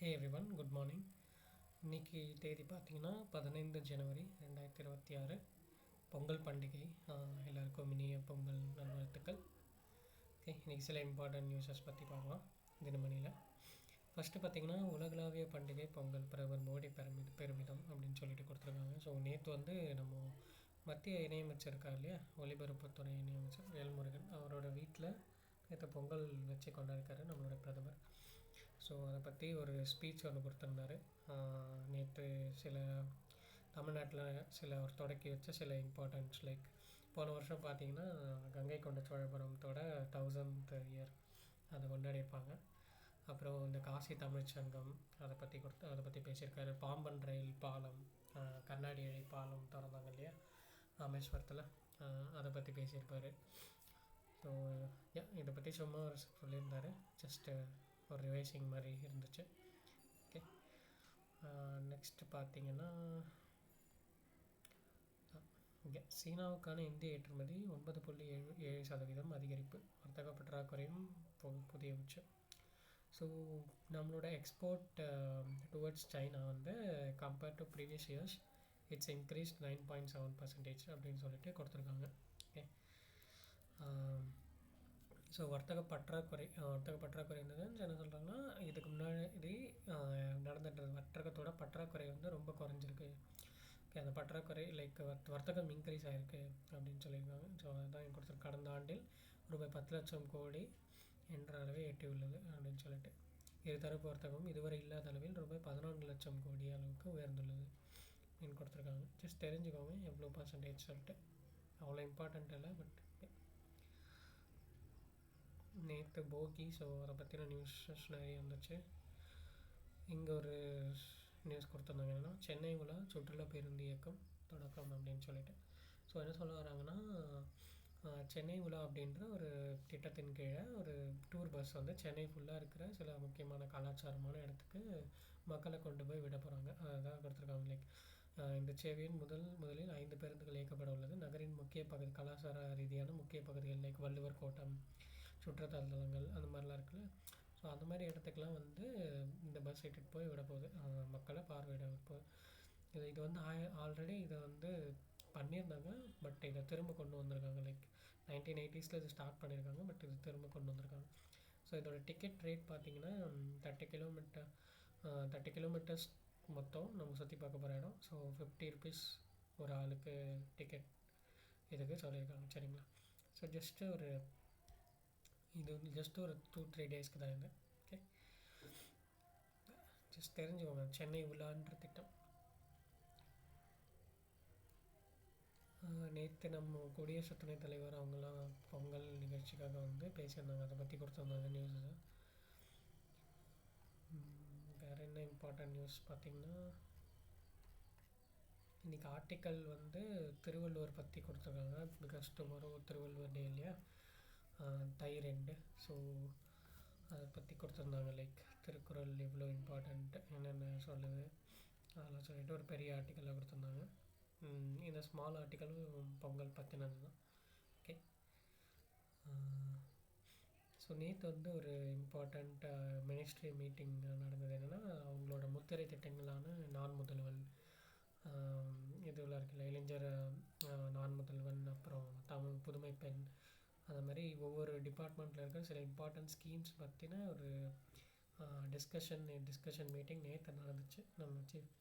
ஹே everyone, good morning. இன்றைக்கி தேதி பார்த்திங்கன்னா 15 ஜனவரி 2026 பொங்கல் பண்டிகை. எல்லாருக்கும் இனிய பொங்கல் நல்வாழ்த்துக்கள். ஓகே, இன்றைக்கி சில இம்பார்ட்டன்ட் நியூஸஸ் பற்றி பார்க்கலாம் தினமணியில். ஃபஸ்ட்டு பார்த்திங்கன்னா உலகளாவிய பண்டிகை பொங்கல், பிரதமர் மோடி பெருமிதம் அப்படின்னு சொல்லிட்டு கொடுத்துருக்காங்க. ஸோ நேற்று நம்ம மத்திய இணையமைச்சர் இருக்கார் இல்லையா, ஒலிபரப்புத்துறை இணையமைச்சர் வேல்முருகன், அவரோட வீட்டில் நேற்று பொங்கல் வச்சு கொண்டாடிருக்காரு நம்மளோட பிரதமர். ஸோ அதை பற்றி ஒரு ஸ்பீச் ஒன்று கொடுத்துருந்தாரு. நேற்று சில தமிழ்நாட்டில் அவர் தொடக்கி வச்ச சில இம்பார்ட்டன்ஸ், லைக் போன வருஷம் பார்த்திங்கன்னா கங்கை கொண்ட சோழபுரத்தோட 1000th இயர் அதை கொண்டாடியிருப்பாங்க. அப்புறம் இந்த காசி தமிழ்ச்சங்கம் அதை பற்றி பேசியிருக்காரு. பாம்பன் ரயில் பாலம், கண்ணாடி இழை பாலம் திறந்தாங்க இல்லையா ராமேஸ்வரத்தில், அதை பற்றி பேசியிருப்பார். ஸோ இதை பற்றி சும்மா சொல்லியிருந்தார். ஜஸ்ட்டு ஒரு ரிவைசிங் மாதிரி இருந்துச்சு. ஓகே, நெக்ஸ்ட்டு பார்த்திங்கன்னா இங்கே சீனாவுக்கான இந்திய ஏற்றுமதி 9.7% அதிகரிப்பு, வர்த்தக பற்றாக்குறையும் புதிய உச்சம். ஸோ நம்மளோட export towards China compared to previous years it's increased 9.7% அப்படின்னு சொல்லிட்டு கொடுத்துருக்காங்க. ஓகே, ஸோ வர்த்தக பற்றாக்குறை இருந்தது. என்ன சொல்கிறாங்கன்னா, இதுக்கு முன்னாடி நடந்துட்டு வர்த்தகத்தோட பற்றாக்குறை ரொம்ப குறைஞ்சிருக்கு. ஓகே, அந்த பற்றாக்குறை லைக் வர்த்தகம் இன்க்ரீஸ் ஆகிருக்கு அப்படின்னு சொல்லியிருக்காங்க. ஸோ அதுதான் கொடுத்துருக்கு. கடந்த ஆண்டில் ரூபாய் 10 லட்சம் கோடி என்ற அளவை எட்டியுள்ளது அப்படின்னு சொல்லிட்டு, இருதரப்பு வர்த்தகம் இதுவரை இல்லாத அளவில் ரூபாய் 14 லட்சம் கோடி அளவுக்கு உயர்ந்துள்ளது அப்படின்னு கொடுத்துருக்காங்க. ஜஸ்ட் தெரிஞ்சுக்கோங்க எவ்வளோ பர்சன்டேஜ் சொல்லிட்டு. அவ்வளோ இம்பார்ட்டண்ட் இல்லை, பட் நேற்று போகி, ஸோ அதை பற்றின நியூஸஸ் நிறைய வந்துச்சு. இங்கே ஒரு நியூஸ் கொடுத்துருந்தாங்க, என்னென்னா சென்னை உலா சுற்றுலா பேருந்து இயக்கம் தொடக்கம் அப்படின்னு சொல்லிட்டு. ஸோ என்ன சொல்ல வராங்கன்னா, சென்னை உலா அப்படின்ற ஒரு திட்டத்தின் கீழே ஒரு டூர் பஸ் சென்னை ஃபுல்லாக இருக்கிற சில முக்கியமான கலாச்சாரமான இடத்துக்கு மக்களை கொண்டு போய் விட போகிறாங்க. அதான் கொடுத்துருக்காங்க. லைக் இந்த சேவையின் முதலில் 5 பேருந்துகள் இயக்கப்பட உள்ளது. நகரின் முக்கிய பகுதி, கலாச்சார ரீதியான முக்கிய பகுதிகள் லைக் வள்ளுவர் கோட்டம், சுற்றுலாத்தலங்கள் அந்த மாதிரிலாம் இருக்குல்ல. ஸோ அந்த மாதிரி இடத்துக்கெலாம் இந்த பஸ் இட்டுட்டு போய் விட போகுது, மக்களை பார்வையிட போகுது. இது ஆல்ரெடி இதை பண்ணியிருந்தாங்க, பட் இதை திரும்ப கொண்டு வந்திருக்காங்க. லைக் 1980s இது ஸ்டார்ட் பண்ணியிருக்காங்க, பட் இது திரும்ப கொண்டு வந்திருக்காங்க. ஸோ இதோட டிக்கெட் ரேட் பார்த்திங்கன்னா 30 கிலோமீட்டர்ஸ் மொத்தம் நம்ம சுற்றி பார்க்க போகிற இடம். ஸோ 50 ருபீஸ் ஒரு ஆளுக்கு டிக்கெட் இதுக்கு சொல்லியிருக்காங்க. சரிங்களா? ஸோ ஜஸ்ட்டு ஒரு 2-3 டேஸ்க்கு தான் இது. ஓகே, ஜஸ்ட் தெரிஞ்சுக்கோங்க சென்னை உலான்ற திட்டம். நேற்று நம்ம குடியரசு துணைத் தலைவர் அவங்களாம் பொங்கல் நிகழ்ச்சிக்காக பேசியிருந்தாங்க. அதை பற்றி கொடுத்துருந்தாங்க நியூஸு. வேறு என்ன இம்பார்ட்டன்ட் நியூஸ் பார்த்திங்கன்னா, இன்றைக்கி ஆர்டிக்கல் திருவள்ளுவர் பற்றி கொடுத்துருக்காங்க. பிகாஸ் டுமாரோ திருவள்ளுவர் டே இல்லையா, தை 2. ஸோ அதை பற்றி கொடுத்துருந்தாங்க. லைக் திருக்குறள் எவ்வளோ இம்பார்ட்டண்ட், என்னென்ன சொல்லுது அதெல்லாம் சொல்லிட்டு ஒரு பெரிய ஆர்டிக்கலாக கொடுத்துருந்தாங்க. இந்த ஸ்மால் ஆர்டிக்கலும் பொங்கல் பற்றினது தான். ஓகே, ஸோ நேற்று ஒரு இம்பார்ட்டண்ட் மினிஸ்ட்ரி மீட்டிங் நடந்தது. என்னென்னா, அவங்களோட முத்திரை திட்டங்களான நான் முதல்வன், இதுவெல்லாம் இருக்குல்ல, இளைஞர் நான் முதல்வன், அப்புறம் தமிழ் புதுமை பெண், அது மாதிரி ஒவ்வொரு டிபார்ட்மெண்ட்டில் இருக்கிற சில இம்பார்ட்டன்ட் ஸ்கீம்ஸ் பற்றின ஒரு டிஸ்கஷன் மீட்டிங் நேற்று நடந்துச்சு நம்ம சீஃப்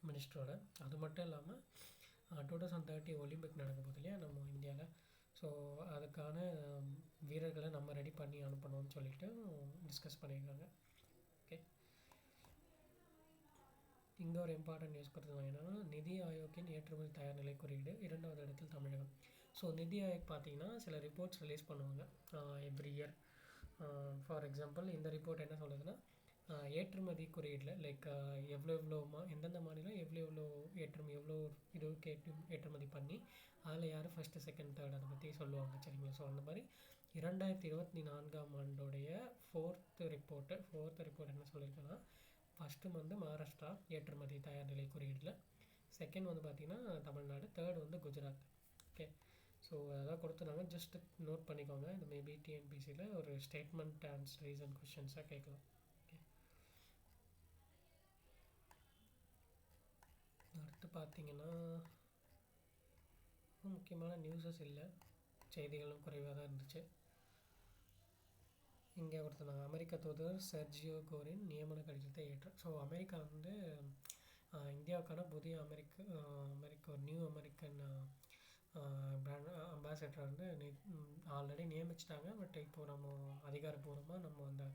மினிஸ்டரோட. அது மட்டும் இல்லாமல் 2030 ஒலிம்பிக் நடக்க போகுது இல்லையா நம்ம இந்தியாவில். ஸோ அதுக்கான வீரர்களை நம்ம ரெடி பண்ணி அனுப்பணும்னு சொல்லிட்டு டிஸ்கஸ் பண்ணியிருக்காங்க. ஓகே, இங்கே ஒரு இம்பார்ட்டன்ட் நியூஸ் கொடுத்துருந்தாங்க. என்னென்னா, நிதி ஆயோக்கின் ஏற்றுமதி தயார் நிலை குறியீடு 2வது இடத்தில் தமிழகம். ஸோ நிதி ஆயோக் பார்த்திங்கன்னா சில ரிப்போர்ட்ஸ் ரிலீஸ் பண்ணுவாங்க எவ்ரி இயர். ஃபார் எக்ஸாம்பிள் இந்த ரிப்போர்ட் என்ன சொல்லுதுன்னா, ஏற்றுமதி குறியீடில் லைக் எவ்வளோ எந்தெந்த மாநிலம் எவ்வளோ எவ்வளோ ஏற்றுமதி பண்ணி அதில் யார் ஃபஸ்ட்டு, செகண்ட், தேர்ட் அதை பற்றி சொல்லுவாங்க. சரிங்களா? ஸோ அந்த மாதிரி 2024 ஆண்டோடைய ஃபோர்த்து ரிப்போர்ட் என்ன சொல்லியிருக்கேன்னா, ஃபஸ்ட்டு மகாராஷ்டிரா ஏற்றுமதி தயார் நிலை குறியீடில், செகண்ட் பார்த்திங்கன்னா Tamil Nadu, third Gujarat. Okay, so அதான் கொடுத்துருந்தாங்க. ஜஸ்ட் நோட் பண்ணிக்கோங்க. இந்த மேபி டிஎன்பிசியில் ஒரு ஸ்டேட்மெண்ட் அண்ட் ரீசன் கொஷின்ஸாக கேட்கலாம். ஓகே, பார்த்தீங்கன்னா முக்கியமான நியூஸஸ் இல்லை, செய்திகளும் குறைவாக தான் இருந்துச்சு. இங்கே ஒருத்தர் அமெரிக்க தூதர் செர்ஜியோ கோரின் நியமன கடிதத்தை ஏற்றார். ஸோ அமெரிக்கா வந்து இந்தியாவுக்கான புதிய அமெரிக்க ஒரு நியூ அமெரிக்கன் பிராண்ட் அம்பாசடர் வந்து ஆல்ரெடி நியமிச்சிட்டாங்க. பட் இப்போது நம்ம அதிகாரப்பூர்வமாக நம்ம அந்த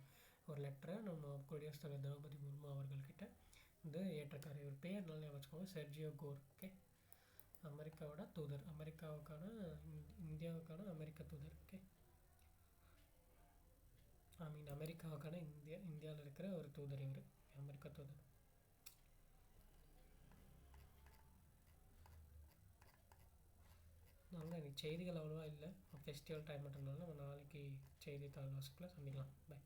ஒரு லெட்டரை நம்ம குடியரசுத் தலைவர் திரௌபதி முர்மு அவர்கள்கிட்ட வந்து ஏற்றிருக்காரு. இவர் பேர் நல்லா வச்சுக்கோங்க, செர்ஜியோ கோர். ஓகே, அமெரிக்காவோட தூதர், இந்தியாவுக்கான அமெரிக்க தூதர். ஓகே, அமெரிக்காவுக்கான இந்தியாவில் இருக்கிற ஒரு தூதர் இவர், அமெரிக்க தூதர். நாங்கள் இன்னைக்கு செய்திகள் அவ்வளோவா இல்லை, ஃபெஸ்டிவல் டைம்ன்றதுனால நம்ம நாளைக்கு செய்தித்தாள் வாசிப்பில் சந்திக்கலாம். பை.